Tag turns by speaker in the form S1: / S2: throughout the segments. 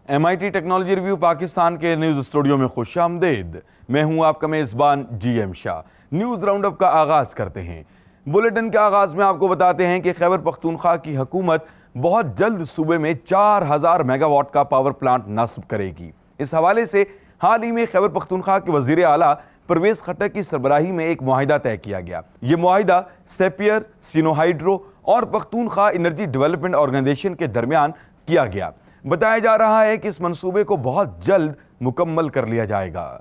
S1: MIT technology review Pakistan کے news studio میں خوش آمدید۔ میں ہوں آپ کا میزبان GM شاہ۔ نیوز راؤنڈ اپ کا آغاز کرتے ہیں۔ بلیٹن کے آغاز میں آپ کو بتاتے ہیں کہ خیبر پختونخوا کی حکومت بہت جلد صوبے میں 4000 میگا واٹ کا پاور پلانٹ نصب کرے گی۔ اس حوالے سے حال ہی میں خیبر پختونخوا کے وزیر اعلیٰ پرویز خٹک کی سربراہی میں ایک معاہدہ طے کیا گیا۔ یہ معاہدہ سیپیر، سینو ہائیڈرو اور پختونخوا انرجی ڈیولپمنٹ آرگنائزیشن کے درمیان کیا گیا۔ بتایا جا رہا ہے کہ اس منصوبے کو بہت جلد مکمل کر لیا جائے گا۔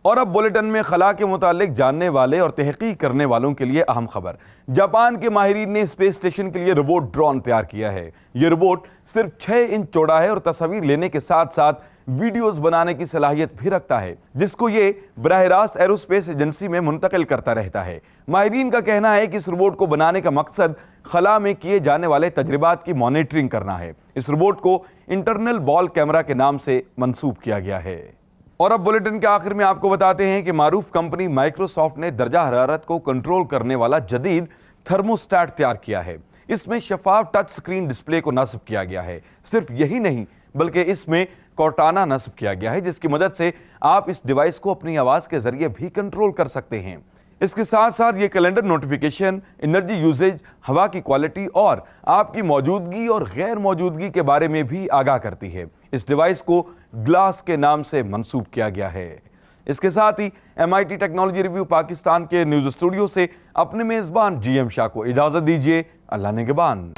S1: اور اب بلیٹن میں خلا کے متعلق جاننے والے اور تحقیق کرنے والوں کے لیے اہم خبر۔ جاپان کے ماہرین نے اسپیس اسٹیشن کے لیے روبوٹ ڈرون تیار کیا ہے۔ یہ روبوٹ صرف 6 انچ چوڑا ہے اور تصاویر لینے کے ساتھ ساتھ ویڈیوز بنانے کی صلاحیت بھی رکھتا ہے، جس کو یہ براہ راست ایروسپیس ایجنسی میں منتقل کرتا رہتا ہے۔ ماہرین کا کہنا ہے کہ اس روبوٹ کو بنانے کا مقصد خلا میں کیے جانے والے تجربات کی مانیٹرنگ کرنا ہے۔ اس روبوٹ کو انٹرنل بال کیمرہ کے نام سے منسوب کیا گیا ہے۔ اور اب بلیٹن کے آخر میں آپ کو بتاتے ہیں کہ معروف کمپنی مائکروسافٹ نے درجہ حرارت کو کنٹرول کرنے والا جدید تھرموسٹیٹ تیار کیا ہے۔ اس میں شفاف ٹچ سکرین ڈسپلے کو نصب کیا گیا ہے۔ صرف یہی نہیں بلکہ اس میں کورٹانا نصب کیا گیا ہے، جس کی مدد سے آپ اس ڈیوائس کو اپنی آواز کے ذریعے بھی کنٹرول کر سکتے ہیں۔ اس کے ساتھ ساتھ یہ کیلنڈر نوٹیفیکیشن، انرجی یوزیج، ہوا کی کوالٹی اور آپ کی موجودگی اور غیر موجودگی کے بارے میں بھی آگاہ کرتی ہے۔ اس ڈیوائس کو گلاس کے نام سے منسوب کیا گیا ہے۔ اس کے ساتھ ہی MIT ٹیکنالوجی ریویو پاکستان کے نیوز اسٹوڈیو سے اپنے میزبان GM شاہ کو اجازت دیجیے۔ اللہ نگہبان۔